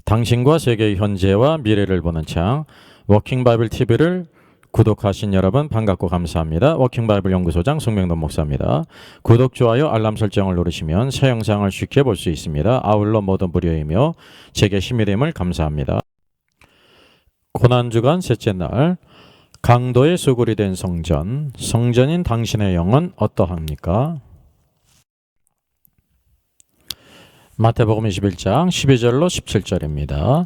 당신과 세계의 현재와 미래를 보는 창 워킹 바이블 TV를 구독하신 여러분 반갑고 감사합니다. 워킹 바이블 연구소장 송명돈 목사입니다. 구독, 좋아요, 알람 설정을 누르시면 새 영상을 쉽게 볼 수 있습니다. 아울러 모든 무료이며 제게 힘이 됨을 감사합니다. 고난주간 셋째 날, 강도의 수굴이 된 성전, 성전인 당신의 영은 어떠합니까? 마태복음 21장 12절로 17절입니다.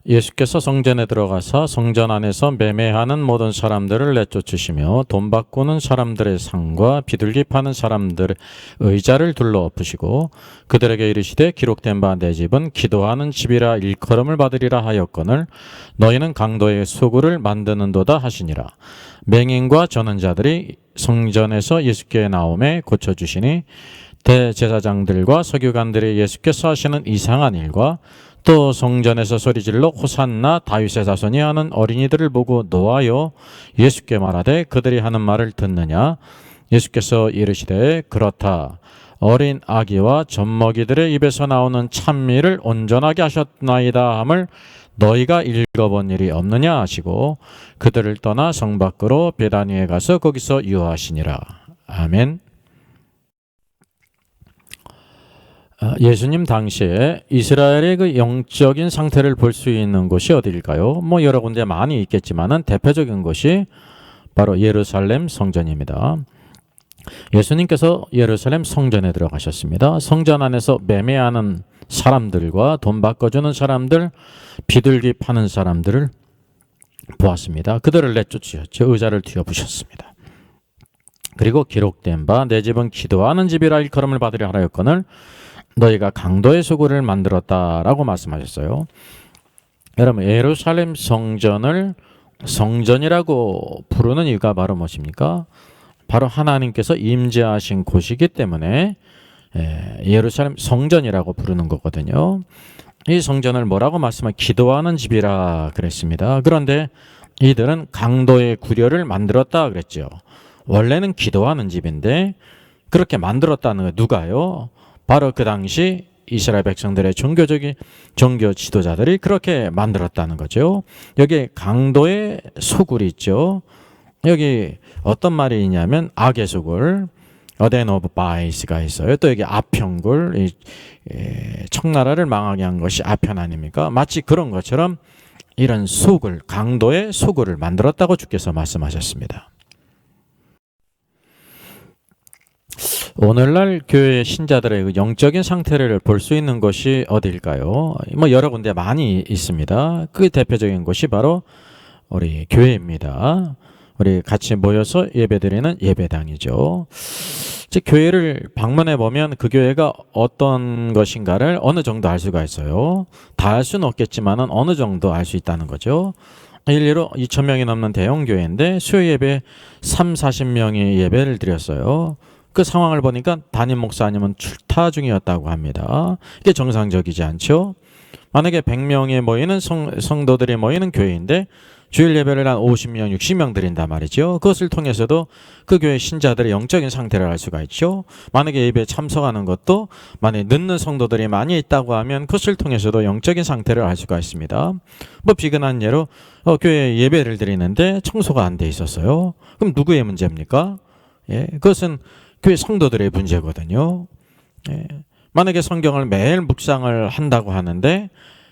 예수께서 성전에 들어가사 성전 안에서 매매하는 모든 사람들을 내쫓으시며 돈 바꾸는 사람들의 상과 비둘기 파는 사람들의 의자를 둘러 엎으시고 그들에게 이르시되 기록된 바 내 집은 기도하는 집이라 일컬음을 받으리라 하였거늘 너희는 강도의 수굴을 만드는도다 하시니라. 맹인과 전는 자들이 성전에서 예수께 나오매 고쳐주시니 대제사장들과 서기관들이 예수께서 하시는 이상한 일과 또 성전에서 소리질러 호산나 다윗의 자손이 하는 어린이들을 보고 노하여 예수께 말하되 그들이 하는 말을 듣느냐. 예수께서 이르시되 그렇다. 어린 아기와 젖먹이들의 입에서 나오는 찬미를 온전하게 하셨나이다 함을 너희가 읽어본 일이 없느냐 하시고 그들을 떠나 성 밖으로 베다니에 가서 거기서 유하시니라. 아멘. 예수님 당시에 이스라엘의 그 영적인 상태를 볼 수 있는 곳이 어디일까요? 여러 군데 많이 있겠지만은 대표적인 곳이 바로 예루살렘 성전입니다. 예수님께서 예루살렘 성전에 들어가셨습니다. 성전 안에서 매매하는 사람들과 돈 바꿔주는 사람들, 비둘기 파는 사람들을 보았습니다. 그들을 내쫓으셨죠. 의자를 뒤엎으셨습니다. 그리고 기록된 바 내 집은 기도하는 집이라 일컬음을 받으려 하였거늘 너희가 강도의 수굴을 만들었다라고 말씀하셨어요. 여러분, 예루살렘 성전을 성전이라고 부르는 이유가 바로 무엇입니까? 바로 하나님께서 임재하신 곳이기 때문에 예루살렘 성전이라고 부르는 거거든요. 이 성전을 뭐라고 말씀하면 기도하는 집이라 그랬습니다. 그런데 이들은 강도의 구려를 만들었다 그랬죠. 원래는 기도하는 집인데 그렇게 만들었다는 거 누가요? 바로 그 당시 이스라엘 백성들의 종교 지도자들이 그렇게 만들었다는 거죠. 여기 강도의 수굴이 있죠. 여기 어떤 말이 있냐면 악의 수굴, 어덴 오브 바이스가 있어요. 또 여기 아편굴, 청나라를 망하게 한 것이 아편 아닙니까? 마치 그런 것처럼 이런 수굴, 강도의 수굴을 만들었다고 주께서 말씀하셨습니다. 오늘날 교회 신자들의 영적인 상태를 볼 수 있는 곳이 어디일까요? 여러 군데 많이 있습니다. 그 대표적인 곳이 바로 우리 교회입니다. 우리 같이 모여서 예배드리는 예배당이죠. 즉 교회를 방문해 보면 그 교회가 어떤 것인가를 어느 정도 알 수가 있어요. 다 알 수는 없겠지만은 어느 정도 알 수 있다는 거죠. 일례로 2,000명이 넘는 대형 교회인데 수요 예배 30-40명이 예배를 드렸어요. 그 상황을 보니까 담임 목사님은 출타 중이었다고 합니다. 이게 정상적이지 않죠? 만약에 100명이 모이는 성도들이 모이는 교회인데 주일 예배를 한 50명, 60명 드린단 말이죠. 그것을 통해서도 그 교회 신자들의 영적인 상태를 알 수가 있죠. 만약에 예배에 참석하는 것도 만약에 늦는 성도들이 많이 있다고 하면 그것을 통해서도 영적인 상태를 알 수가 있습니다. 비근한 예로 교회 예배를 드리는데 청소가 안 돼 있었어요. 그럼 누구의 문제입니까? 그것은 교회 성도들의 문제거든요. 만약에 성경을 매일 묵상을 한다고 하는데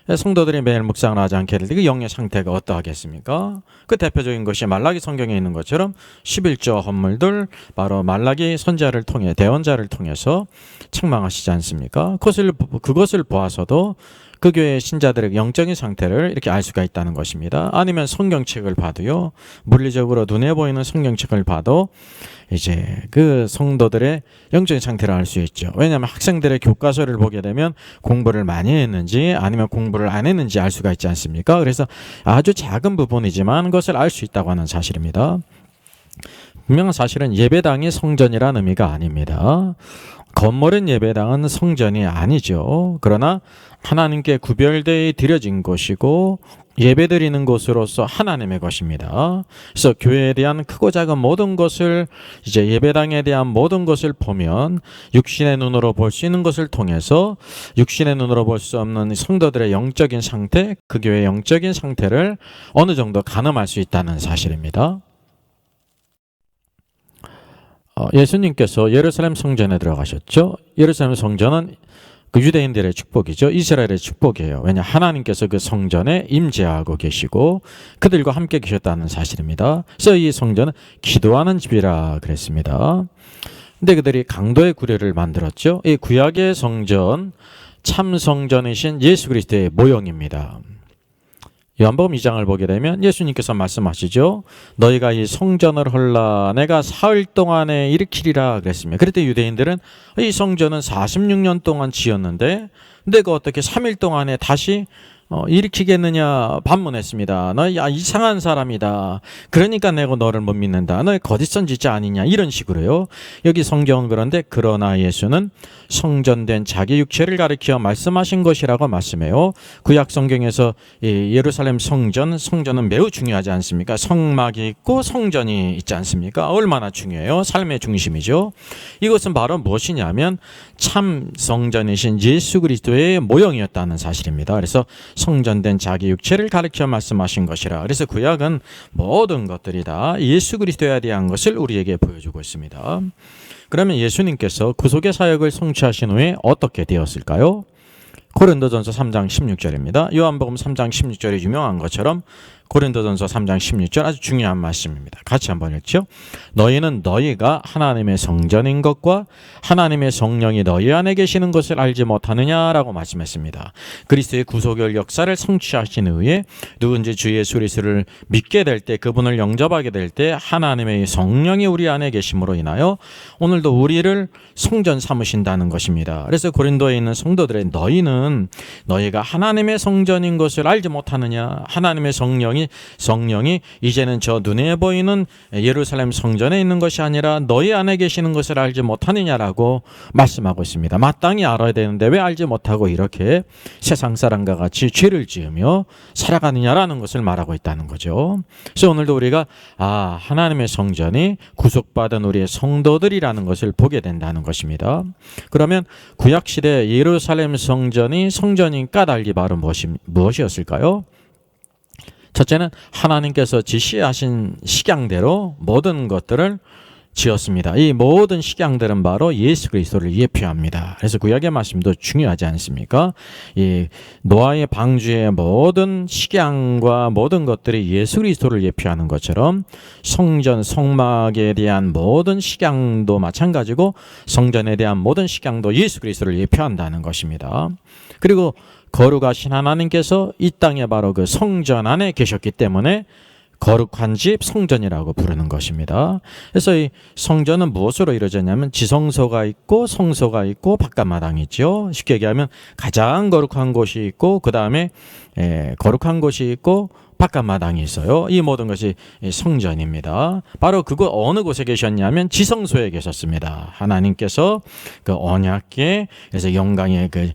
성도들이 매일 묵상을 하지 않게 될 때 그 영의 상태가 어떠하겠습니까? 그 대표적인 것이 말라기 성경에 있는 것처럼 11조 헌물들 바로 말라기 선지자를 통해 대언자를 통해서 책망하시지 않습니까? 그것을 보아서도 그 교회의 신자들의 영적인 상태를 이렇게 알 수가 있다는 것입니다. 아니면 성경책을 봐도요. 물리적으로 눈에 보이는 성경책을 봐도 이제 그 성도들의 영적인 상태를 알 수 있죠. 왜냐하면 학생들의 교과서를 보게 되면 공부를 많이 했는지 아니면 공부를 안 했는지 알 수가 있지 않습니까? 그래서 아주 작은 부분이지만 그것을 알 수 있다고 하는 사실입니다. 분명한 사실은 예배당이 성전이라는 의미가 아닙니다. 건물인 예배당은 성전이 아니죠. 그러나 하나님께 구별되어 드려진 것이고 예배드리는 곳으로서 하나님의 것입니다. 그래서 교회에 대한 크고 작은 모든 것을 이제 예배당에 대한 모든 것을 보면 육신의 눈으로 볼 수 있는 것을 통해서 육신의 눈으로 볼 수 없는 성도들의 영적인 상태, 그 교회의 영적인 상태를 어느 정도 가늠할 수 있다는 사실입니다. 예수님께서 예루살렘 성전에 들어가셨죠. 예루살렘 성전은 그 유대인들의 축복이죠. 이스라엘의 축복이에요. 왜냐 하나님께서 그 성전에 임재하고 계시고 그들과 함께 계셨다는 사실입니다. 그래서 이 성전은 기도하는 집이라 그랬습니다. 근데 그들이 강도의 구례를 만들었죠. 이 구약의 성전, 참 성전이신 예수 그리스도의 모형입니다. 요한복음 2장을 보게 되면 예수님께서 말씀하시죠. 너희가 이 성전을 헐라 내가 사흘 동안에 일으키리라 그랬습니다. 그랬더니 유대인들은 이 성전은 46년 동안 지었는데 내가 어떻게 3일 동안에 다시 일으키겠느냐 반문했습니다. 너 이상한 사람이다. 그러니까 내가 너를 못 믿는다. 너 거짓 선지자 아니냐 이런 식으로요. 여기 성경은 그런데 그러나 예수는 성전된 자기 육체를 가리켜 말씀하신 것이라고 말씀해요. 구약 성경에서 예루살렘 성전은 매우 중요하지 않습니까? 성막이 있고 성전이 있지 않습니까? 얼마나 중요해요. 삶의 중심이죠. 이것은 바로 무엇이냐면 참 성전이신 예수 그리스도의 모형이었다는 사실입니다. 그래서 성전된 자기 육체를 가리켜 말씀하신 것이라. 그래서 구약은 모든 것들이 다 예수 그리스도에 대한 것을 우리에게 보여주고 있습니다. 그러면 예수님께서 구속의 사역을 성취하신 후에 어떻게 되었을까요? 고린도전서 3장 16절입니다. 요한복음 3장 16절이 유명한 것처럼 고린도전서 3장 16절 아주 중요한 말씀입니다. 같이 한번 읽죠. 너희는 너희가 하나님의 성전인 것과 하나님의 성령이 너희 안에 계시는 것을 알지 못하느냐라고 말씀했습니다. 그리스도의 구속의 역사를 성취하신 후에 누군지 주 예수 그리스도를 믿게 될 때, 그분을 영접하게 될 때 하나님의 성령이 우리 안에 계심으로 인하여 오늘도 우리를 성전 삼으신다는 것입니다. 그래서 고린도에 있는 성도들의 너희가 하나님의 성전인 것을 알지 못하느냐. 하나님의 성령이 이제는 저 눈에 보이는 예루살렘 성전에 있는 것이 아니라 너희 안에 계시는 것을 알지 못하느냐라고 말씀하고 있습니다. 마땅히 알아야 되는데 왜 알지 못하고 이렇게 세상 사람과 같이 죄를 지으며 살아가느냐라는 것을 말하고 있다는 거죠. 그래서 오늘도 우리가 하나님의 성전이 구속받은 우리의 성도들이라는 것을 보게 된다는 것입니다. 그러면 구약시대 예루살렘 성전인 까닭이 바로 무엇이었을까요? 첫째는 하나님께서 지시하신 식양대로 모든 것들을 지었습니다. 이 모든 식양들은 바로 예수 그리스도를 예표합니다. 그래서 구약의 말씀도 중요하지 않습니까? 이 노아의 방주의 모든 식양과 모든 것들이 예수 그리스도를 예표하는 것처럼 성전, 성막에 대한 모든 식양도 마찬가지고 성전에 대한 모든 식양도 예수 그리스도를 예표한다는 것입니다. 그리고 거룩하신 하나님께서 이 땅에 바로 그 성전 안에 계셨기 때문에 거룩한 집 성전이라고 부르는 것입니다. 그래서 이 성전은 무엇으로 이루어졌냐면 지성소가 있고 성소가 있고 바깥마당이 있죠. 쉽게 얘기하면 가장 거룩한 곳이 있고 그 다음에 거룩한 곳이 있고 바깥마당이 있어요. 이 모든 것이 성전입니다. 바로 그곳 어느 곳에 계셨냐면 지성소에 계셨습니다. 하나님께서 그 언약궤, 그래서 영광의 그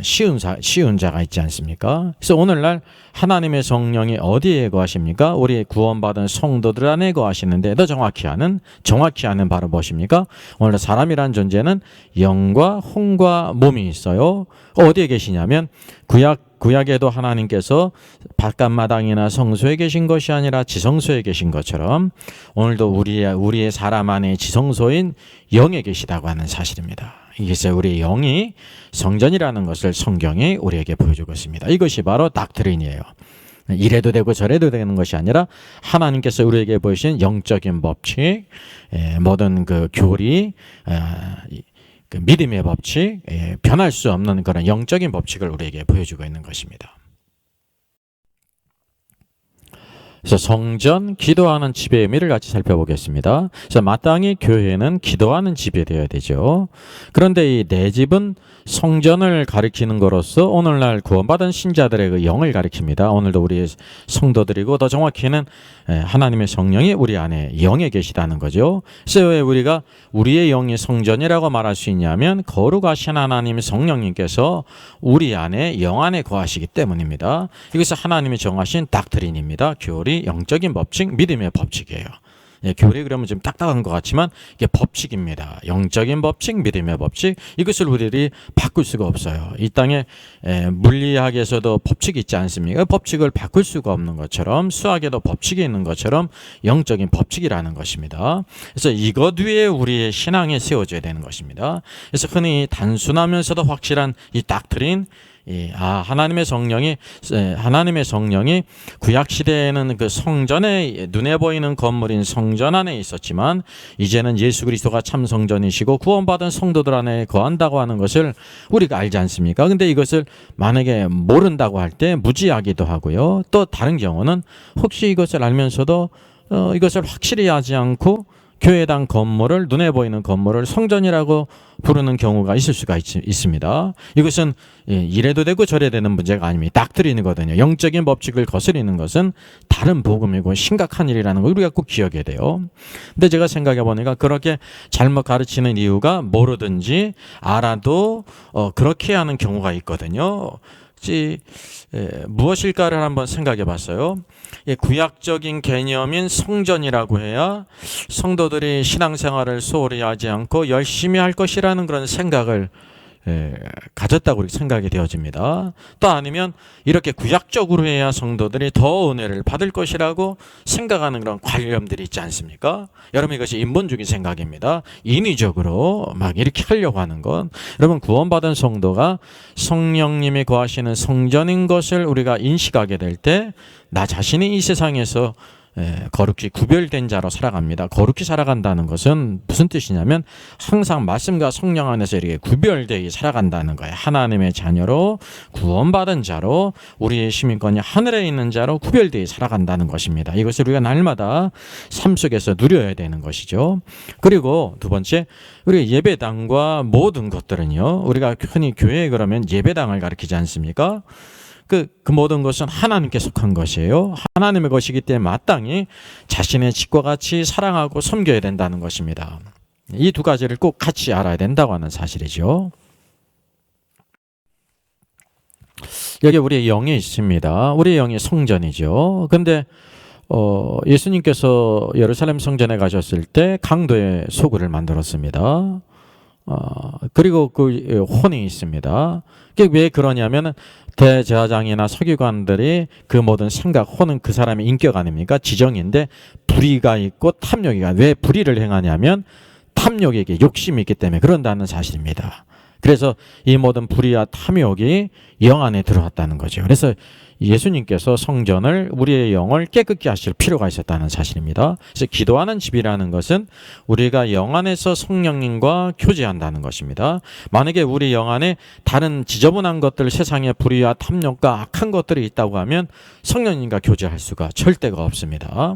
시은 자가 있지 않습니까? 그래서 오늘날 하나님의 성령이 어디에 거하십니까? 우리 구원받은 성도들 안에 거하시는데 더 정확히 아는 바로 무엇입니까? 오늘 사람이란 존재는 영과 혼과 몸이 있어요. 어디에 계시냐면 구약에도 하나님께서 바깥마당이나 성소에 계신 것이 아니라 지성소에 계신 것처럼 오늘도 우리의 사람 안에 지성소인 영에 계시다고 하는 사실입니다. 이것이 우리의 영이 성전이라는 것을 성경이 우리에게 보여주고 있습니다. 이것이 바로 닥트린이에요. 이래도 되고 저래도 되는 것이 아니라 하나님께서 우리에게 보이신 영적인 법칙, 모든 그 교리, 그 믿음의 법칙, 변할 수 없는 그런 영적인 법칙을 우리에게 보여주고 있는 것입니다. 그래서 성전, 기도하는 집의 의미를 같이 살펴보겠습니다. 그래서 마땅히 교회는 기도하는 집이 되어야 되죠. 그런데 이 내 집은 성전을 가리키는 것으로서 오늘날 구원받은 신자들의 그 영을 가리킵니다. 오늘도 우리 성도들이고 더 정확히는 하나님의 성령이 우리 안에 영에 계시다는 거죠. 그래서 왜 우리가 우리의 영이 성전이라고 말할 수 있냐면 거룩하신 하나님 성령님께서 우리 안에 영 안에 거하시기 때문입니다. 이것은 하나님이 정하신 닥트린입니다. 교리, 영적인 법칙, 믿음의 법칙이에요. 교리 그러면 좀 딱딱한 것 같지만 이게 법칙입니다. 영적인 법칙, 믿음의 법칙, 이것을 우리들이 바꿀 수가 없어요. 이 땅에 물리학에서도 법칙이 있지 않습니까? 법칙을 바꿀 수가 없는 것처럼 수학에도 법칙이 있는 것처럼 영적인 법칙이라는 것입니다. 그래서 이것 위에 우리의 신앙이 세워져야 되는 것입니다. 그래서 흔히 단순하면서도 확실한 이 닥트린, 하나님의 성령이 구약 시대에는 그 성전에 눈에 보이는 건물인 성전 안에 있었지만 이제는 예수 그리스도가 참 성전이시고 구원받은 성도들 안에 거한다고 하는 것을 우리가 알지 않습니까? 근데 이것을 만약에 모른다고 할 때 무지하기도 하고요. 또 다른 경우는 혹시 이것을 알면서도 이것을 확실히 하지 않고 교회당 건물을, 눈에 보이는 건물을 성전이라고 부르는 경우가 있을 수가 있습니다. 이것은 이래도 되고 저래 되는 문제가 아닙니다. 닥트린이거든요. 영적인 법칙을 거스리는 것은 다른 복음이고 심각한 일이라는 걸 우리가 꼭 기억해야 돼요. 근데 제가 생각해 보니까 그렇게 잘못 가르치는 이유가 모르든지 알아도 그렇게 하는 경우가 있거든요. 무엇일까를 한번 생각해 봤어요. 구약적인 개념인 성전이라고 해야 성도들이 신앙생활을 소홀히 하지 않고 열심히 할 것이라는 그런 생각을 가졌다고 그렇게 생각이 되어집니다. 또 아니면 이렇게 구약적으로 해야 성도들이 더 은혜를 받을 것이라고 생각하는 그런 관념들이 있지 않습니까? 여러분, 이것이 인본주의 생각입니다. 인위적으로 막 이렇게 하려고 하는 건, 여러분, 구원받은 성도가 성령님이 거하시는 성전인 것을 우리가 인식하게 될 때 나 자신이 이 세상에서 거룩히 구별된 자로 살아갑니다. 거룩히 살아간다는 것은 무슨 뜻이냐면 항상 말씀과 성령 안에서 이렇게 구별되어 살아간다는 거예요. 하나님의 자녀로 구원받은 자로 우리의 시민권이 하늘에 있는 자로 구별되어 살아간다는 것입니다. 이것을 우리가 날마다 삶 속에서 누려야 되는 것이죠. 그리고 두 번째, 우리 예배당과 모든 것들은요, 우리가 흔히 교회에 그러면 예배당을 가리키지 않습니까? 그 모든 것은 하나님께 속한 것이에요. 하나님의 것이기 때문에 마땅히 자신의 집과 같이 사랑하고 섬겨야 된다는 것입니다. 이 두 가지를 꼭 같이 알아야 된다고 하는 사실이죠. 여기 우리의 영이 있습니다. 우리의 영이 성전이죠. 근데 예수님께서 예루살렘 성전에 가셨을 때 강도의 소굴을 만들었습니다. 그리고 그 혼이 있습니다. 왜 그러냐면 대제사장이나 서기관들이 그 모든 생각, 혼은 그 사람의 인격 아닙니까? 지정인데 불의가 있고 탐욕이, 왜 불의를 행하냐면 탐욕에게 욕심이 있기 때문에 그런다는 사실입니다. 그래서 이 모든 불의와 탐욕이 영 안에 들어왔다는 거죠. 그래서 예수님께서 성전을, 우리의 영을 깨끗게 하실 필요가 있었다는 사실입니다. 그래서 기도하는 집이라는 것은 우리가 영 안에서 성령님과 교제한다는 것입니다. 만약에 우리 영 안에 다른 지저분한 것들, 세상의 불의와 탐욕과 악한 것들이 있다고 하면 성령님과 교제할 수가 절대가 없습니다.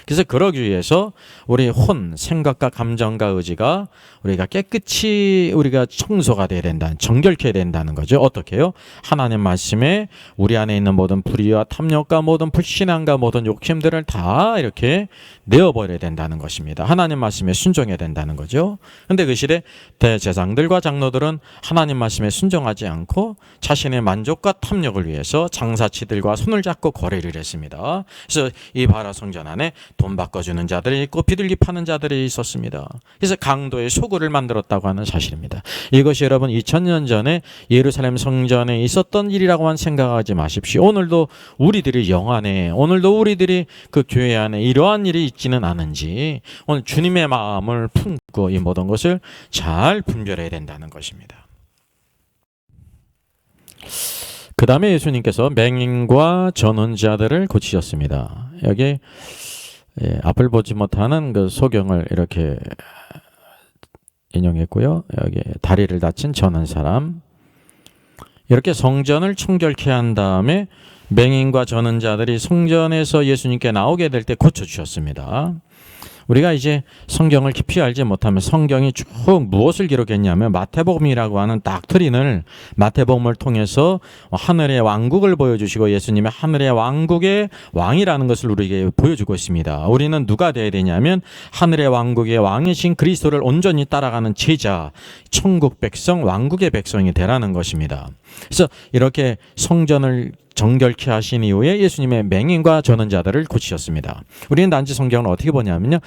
그래서 그러기 위해서 우리 혼, 생각과 감정과 의지가 우리가 깨끗이 우리가 청소가 돼야 된다, 정결케 된다는 거죠. 어떻게 해요? 하나님 말씀에 우리 안에 있는 모든 불의와 탐욕과 모든 불신앙과 모든 욕심들을 다 이렇게 내어버려야 된다는 것입니다. 하나님 말씀에 순종해야 된다는 거죠. 그런데 그 시대 대제사장들과 장로들은 하나님 말씀에 순종하지 않고 자신의 만족과 탐욕을 위해서 장사치들과 손을 잡고 거래를 했습니다. 그래서 이 바라 성전 안에 돈 바꿔주는 자들이 있고 비둘기 파는 자들이 있었습니다. 그래서 강도의 소굴을 만들었다고 하는 사실입니다. 이것이 여러분 2000년 전에 예루살렘 성전에 있었던 일이라고만 생각하지 마십시오. 오늘도 우리들이 영 안에, 오늘도 우리들이 그 교회 안에 이러한 일이 있지는 않은지 오늘 주님의 마음을 품고 이 모든 것을 잘 분별해야 된다는 것입니다. 그 다음에 예수님께서 맹인과 전원자들을 고치셨습니다. 여기 앞을 보지 못하는 그 소경을 이렇게 인용했고요. 여기 다리를 다친 전원 사람, 이렇게 성전을 청결케 한 다음에 맹인과 저는 자들이 성전에서 예수님께 나오게 될 때 고쳐주셨습니다. 우리가 이제 성경을 깊이 알지 못하면 성경이 쭉 무엇을 기록했냐면 마태복음이라고 하는 닥트린을 마태복음을 통해서 하늘의 왕국을 보여주시고 예수님의 하늘의 왕국의 왕이라는 것을 우리에게 보여주고 있습니다. 우리는 누가 되어야 되냐면 하늘의 왕국의 왕이신 그리스도를 온전히 따라가는 제자, 천국 백성, 왕국의 백성이 되라는 것입니다. 그래서 이렇게 성전을 정결케 하신 이후에 예수님의 맹인과 저는 자들을 고치셨습니다. 우리는 단지 성경을 어떻게 보냐면요.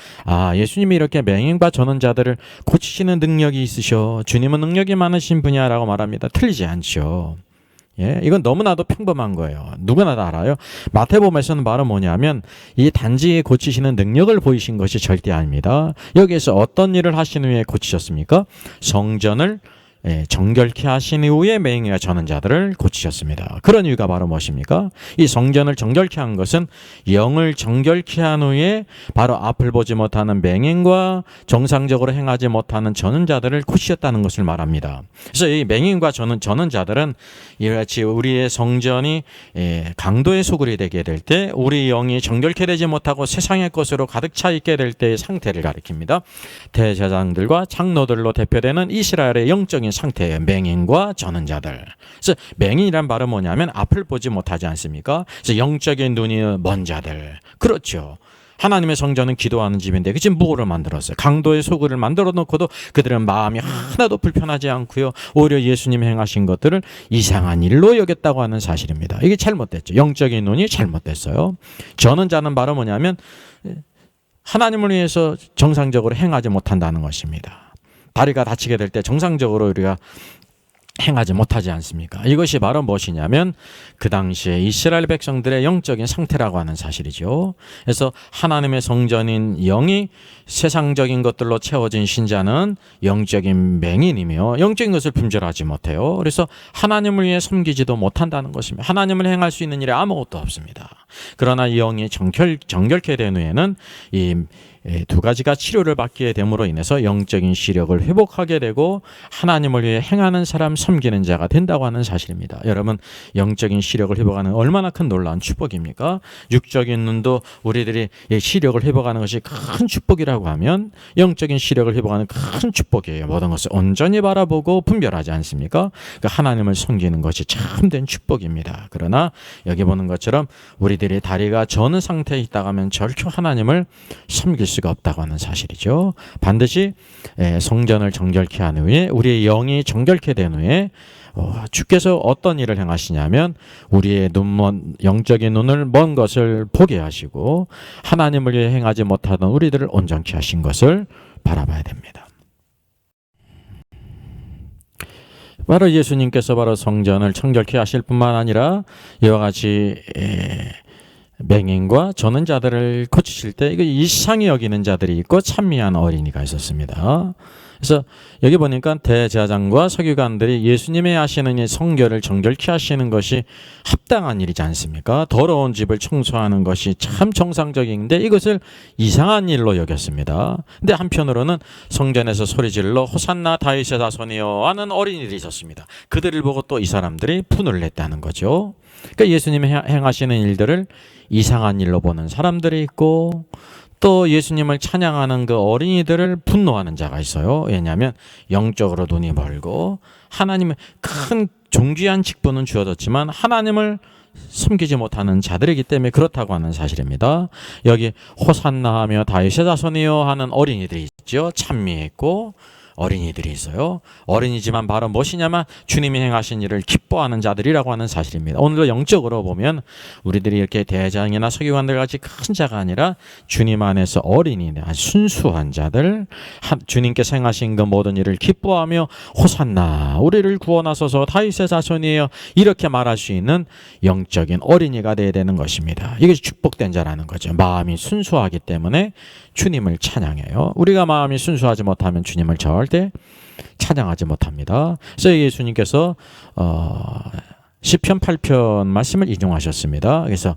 예수님이 이렇게 맹인과 저는 자들을 고치시는 능력이 있으셔. 주님은 능력이 많으신 분이야 라고 말합니다. 틀리지 않죠. 예, 이건 너무나도 평범한 거예요. 누구나 다 알아요. 마태복음에서는 바로 뭐냐면 이 단지 고치시는 능력을 보이신 것이 절대 아닙니다. 여기에서 어떤 일을 하신 후에 고치셨습니까? 성전을 정결케 하신 이후에 맹인과 저는 자들을 고치셨습니다. 그런 이유가 바로 무엇입니까? 이 성전을 정결케 한 것은 영을 정결케 한 후에 바로 앞을 보지 못하는 맹인과 정상적으로 행하지 못하는 저는 자들을 고치셨다는 것을 말합니다. 그래서 이 맹인과 저는 자들은 이같이 우리의 성전이 강도의 소굴이 되게 될 때 우리 영이 정결케 되지 못하고 세상의 것으로 가득 차 있게 될 때의 상태를 가리킵니다. 대제사장들과 장로들로 대표되는 이스라엘의 영적인 상태예요. 맹인과 저는 자들. 그래서 맹인이란 말은 뭐냐면 앞을 보지 못하지 않습니까? 그래서 영적인 눈이 먼 자들. 그렇죠. 하나님의 성전은 기도하는 집인데 지금 뭐를 만들었어요? 강도의 소굴을 만들어 놓고도 그들은 마음이 하나도 불편하지 않고요. 오히려 예수님 행하신 것들을 이상한 일로 여겼다고 하는 사실입니다. 이게 잘못됐죠. 영적인 눈이 잘못됐어요. 저는 자는 바로 뭐냐면 하나님을 위해서 정상적으로 행하지 못한다는 것입니다. 다리가 다치게 될 때 정상적으로 우리가 행하지 못하지 않습니까? 이것이 바로 무엇이냐면 그 당시에 이스라엘 백성들의 영적인 상태라고 하는 사실이죠. 그래서 하나님의 성전인 영이 세상적인 것들로 채워진 신자는 영적인 맹인이며 영적인 것을 분별하지 못해요. 그래서 하나님을 위해 섬기지도 못한다는 것입니다. 하나님을 행할 수 있는 일이 아무것도 없습니다. 그러나 이 영이 정결케 된 후에는 이 두 가지가 치료를 받게 됨으로 인해서 영적인 시력을 회복하게 되고 하나님을 위해 행하는 사람, 섬기는 자가 된다고 하는 사실입니다. 여러분, 영적인 시력을 회복하는 얼마나 큰 놀라운 축복입니까? 육적인 눈도 우리들이 시력을 회복하는 것이 큰 축복이라고 하면 영적인 시력을 회복하는 큰 축복이에요. 모든 것을 온전히 바라보고 분별하지 않습니까? 그 하나님을 섬기는 것이 참된 축복입니다. 그러나 여기 보는 것처럼 우리들의 다리가 저는 상태에 있다가 하면 절대 하나님을 섬길 수가 없다고 하는 사실이죠. 반드시 성전을 정결케 한 후에 우리의 영이 정결케 된 후에 주께서 어떤 일을 행하시냐면 우리의 영적인 눈을 먼 것을 보게 하시고 하나님을 위해 행하지 못하던 우리들을 온전케 하신 것을 바라봐야 됩니다. 바로 예수님께서 바로 성전을 정결케 하실 뿐만 아니라 이와 같이 맹인과 저는 자들을 고치실 때 이거 이상히 여기는 자들이 있고 찬미한 어린이가 있었습니다. 그래서 여기 보니까 대제사장과 서기관들이 예수님의 하시는 이 성결을 정결케 하시는 것이 합당한 일이지 않습니까? 더러운 집을 청소하는 것이 참 정상적인데 이것을 이상한 일로 여겼습니다. 근데 한편으로는 성전에서 소리질러 호산나 다윗의 자손이여 하는 어린이들이 있었습니다. 그들을 보고 또 이 사람들이 분을 냈다는 거죠. 그러니까 예수님이 행하시는 일들을 이상한 일로 보는 사람들이 있고 또 예수님을 찬양하는 그 어린이들을 분노하는 자가 있어요. 왜냐하면 영적으로 눈이 멀고 하나님의 큰 존귀한 직분은 주어졌지만 하나님을 섬기지 못하는 자들이기 때문에 그렇다고 하는 사실입니다. 여기 호산나 하며 다윗의 자손이여 하는 어린이들이 있죠. 찬미했고 어린이들이 있어요. 어린이지만 바로 무엇이냐면 주님이 행하신 일을 기뻐하는 자들이라고 하는 사실입니다. 오늘도 영적으로 보면 우리들이 이렇게 대장이나 서기관들 같이 큰 자가 아니라 주님 안에서 어린이, 순수한 자들, 주님께서 행하신 그 모든 일을 기뻐하며 호산나 우리를 구원하소서 다윗의 자손이에요 이렇게 말할 수 있는 영적인 어린이가 되어야 되는 것입니다. 이것이 축복된 자라는 거죠. 마음이 순수하기 때문에 주님을 찬양해요. 우리가 마음이 순수하지 못하면 주님을 절대 찬양하지 못합니다. 그래서 예수님께서 시편 8편 말씀을 인용하셨습니다. 그래서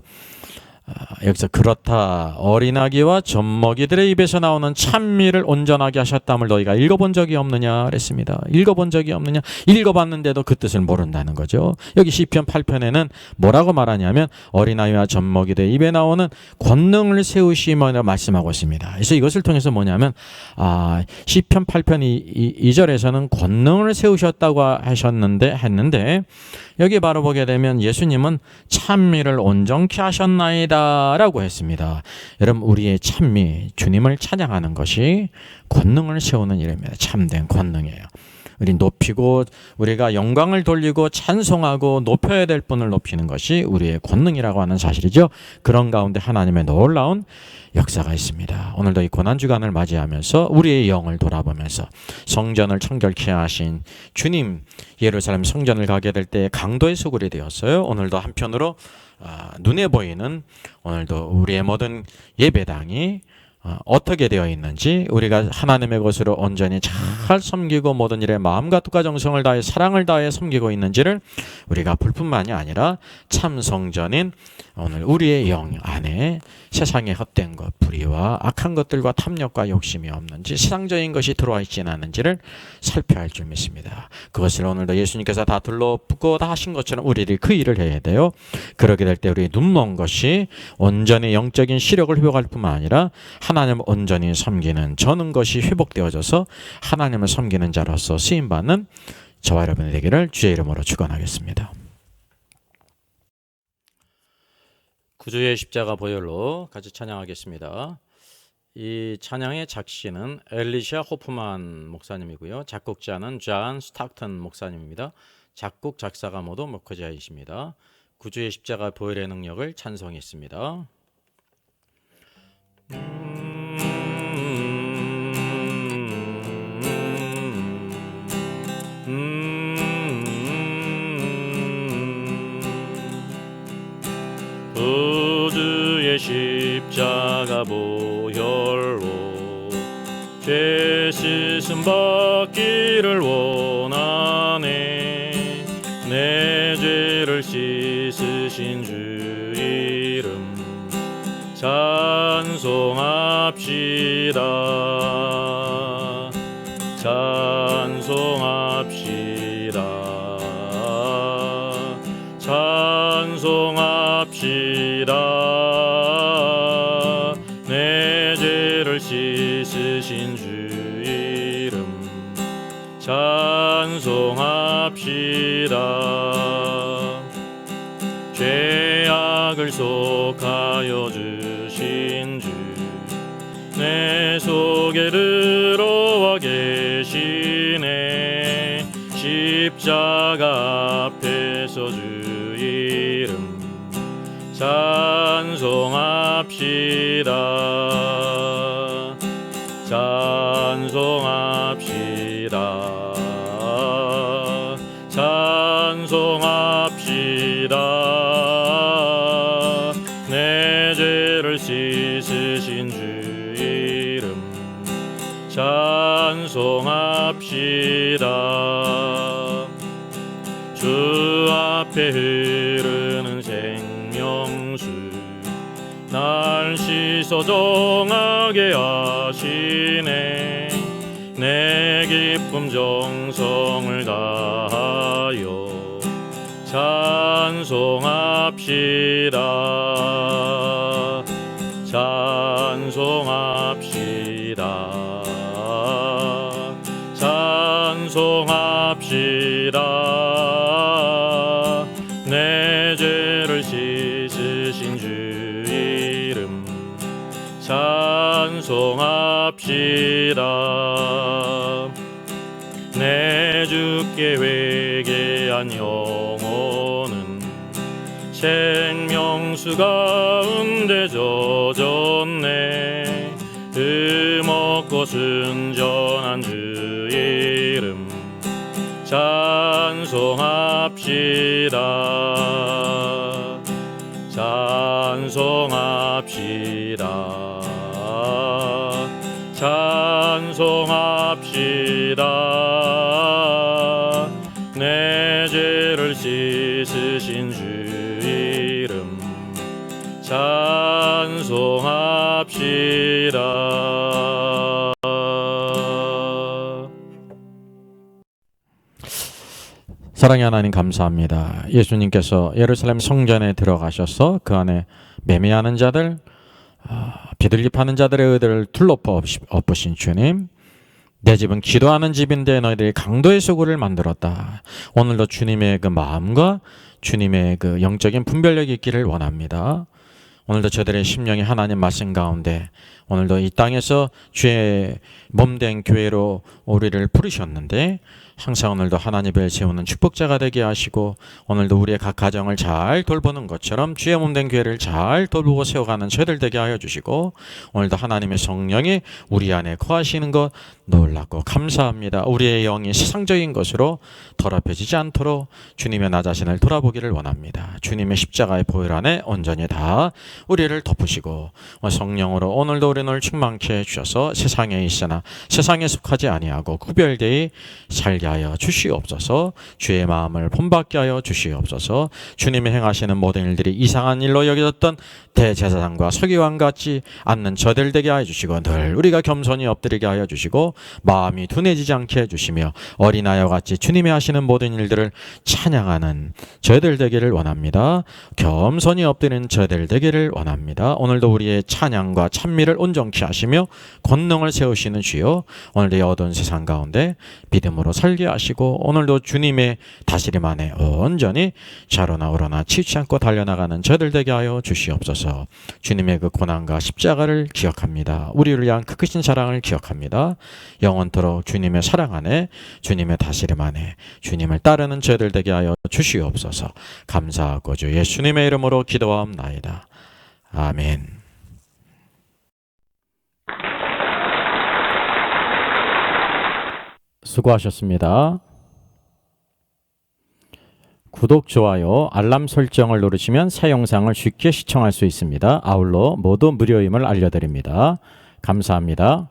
여기서 그렇다 어린아기와 젖먹이들의 입에서 나오는 찬미를 온전하게 하셨담을 너희가 읽어본 적이 없느냐 그랬습니다. 읽어본 적이 없느냐. 읽어봤는데도 그 뜻을 모른다는 거죠. 여기 시편 8편에는 뭐라고 말하냐면 어린아이와 젖먹이들의 입에 나오는 권능을 세우시며 말씀하고 있습니다. 그래서 이것을 통해서 뭐냐면 시편 8편 2절에서는 권능을 세우셨다고 했는데 여기 바로 보게 되면 예수님은 찬미를 온전케 하셨나이다 라고 했습니다. 여러분 우리의 찬미, 주님을 찬양하는 것이 권능을 세우는 일입니다. 참된 권능이에요. 우리 높이고 우리가 영광을 돌리고 찬송하고 높여야 될 분을 높이는 것이 우리의 권능이라고 하는 사실이죠. 그런 가운데 하나님의 놀라운 역사가 있습니다. 오늘도 이 고난주간을 맞이하면서 우리의 영을 돌아보면서 성전을 청결케 하신 주님, 예루살렘 성전을 가게 될 때 강도의 수굴이 되었어요. 오늘도 한편으로 눈에 보이는 오늘도 우리의 모든 예배당이 어떻게 되어 있는지 우리가 하나님의 것으로 온전히 잘 섬기고 모든 일에 마음과 뜻과 정성을 다해 사랑을 다해 섬기고 있는지를 우리가 볼 뿐만이 아니라 참 성전인 오늘 우리의 영 안에 세상의 헛된 것, 불의와 악한 것들과 탐욕과 욕심이 없는지 세상적인 것이 들어와 있지는 않은지를 살펴야 할 줄 믿습니다. 그것을 오늘도 예수님께서 다 둘러붙고 다 하신 것처럼 우리들이 그 일을 해야 돼요. 그렇게 될 때 우리 눈먼 것이 온전히 영적인 시력을 회복할 뿐만 아니라 하나님을 온전히 섬기는 저는 것이 회복되어져서 하나님을 섬기는 자로서 쓰임받는 저와 여러분이 되기를 주의 이름으로 축원하겠습니다. 구주의 십자가 보혈로 같이 찬양하겠습니다. 이 찬양의 작시는 엘리샤 호프만 목사님이고요. 작곡자는 존 스타크턴 목사님입니다. 작곡 작사가 모두 목회자이십니다. 구주의 십자가 보혈의 능력을 찬송했습니다. 구주의 십자가 보혈로 죄 씻음 받기를 원하네. 내 죄를 씻으신 주 이름 찬송합시다. 찬송합시다. 찬송합시다. 내 죄를 씻으신 주 이름 찬송합시다. 죄악을 속하여 주신 주 내 속에 들어와 계시네. 십자가 앞에서 주 이름 찬송합시다. 찬송합시다. 찬송합시다. 내 죄를 씻으신 주 이름 찬송합시다. 주 앞에 흐르는 생명수 날 씻어 정하게 하시네. 내 기쁨 정성을 다하여 찬송합시다. 찬송합시다. 찬송합시다. 내 죄를 씻으신 주 이름 찬송합시다. 내 주께 회개한 영혼은 생명수 가운데 젖었네. 흠없고 순전한 주 이름 찬송합시다. 찬송합시다. 찬송합시다. 내 죄를 씻으신 주 이름 찬송합시다. 찬송합시다. 사랑의 하나님 감사합니다. 예수님께서 예루살렘 성전에 들어가셔서 그 안에 매매하는 자들, 비둘기 파는 자들의 의들을 둘러엎어 엎으신 주님, 내 집은 기도하는 집인데 너희들이 강도의 소굴을 만들었다. 오늘도 주님의 그 마음과 주님의 그 영적인 분별력이 있기를 원합니다. 오늘도 저들의 심령이 하나님 말씀 가운데 오늘도 이 땅에서 주의 몸된 교회로 우리를 부르셨는데 항상 오늘도 하나님을 세우는 축복자가 되게 하시고 오늘도 우리의 각 가정을 잘 돌보는 것처럼 주의 몸된 교회를 잘 돌보고 세워가는 저희들 되게 하여 주시고 오늘도 하나님의 성령이 우리 안에 거하시는 것 놀랍고 감사합니다. 우리의 영이 세상적인 것으로 더럽혀지지 않도록 주님의 나 자신을 돌아보기를 원합니다. 주님의 십자가의 보혈 안에 온전히 다 우리를 덮으시고 성령으로 오늘도 우리를 충만케 해주셔서 세상에 있으나 세상에 속하지 아니하고 구별되이 살게 하여 주시옵소서. 주의 마음을 본받게 하여 주시옵소서. 주님이 행하시는 모든 일들이 이상한 일로 여겨졌던 대제사장과 서기관 같지 않는 저들 되게 하여 주시고 늘 우리가 겸손히 엎드리게 하여 주시고 마음이 둔해지지 않게 해주시며 어린아이와 같이 주님이 하시는 모든 일들을 찬양하는 저들 되기를 원합니다. 겸손히 엎드리는 저들 되기를 원합니다. 오늘도 우리의 찬양과 찬미를 온전케 하시며 권능을 세우시는 주여 오늘도 이 어두운 세상 가운데 믿음으로 살게 하시고 오늘도 주님의 다스림 안에 온전히 좌로나 우로나 치우치 않고 달려나가는 저들 되게 하여 주시옵소서. 주님의 그 고난과 십자가를 기억합니다. 우리를 위한 그 크신 사랑을 기억합니다. 영원토록 주님의 사랑 안에 주님의 다스림 안에 주님을 따르는 저들 되게 하여 주시옵소서. 감사하고 주 예수님의 이름으로 기도하옵나이다. 아멘. 수고하셨습니다. 구독, 좋아요, 알람 설정을 누르시면 새 영상을 쉽게 시청할 수 있습니다. 아울러 모두 무료임을 알려드립니다. 감사합니다.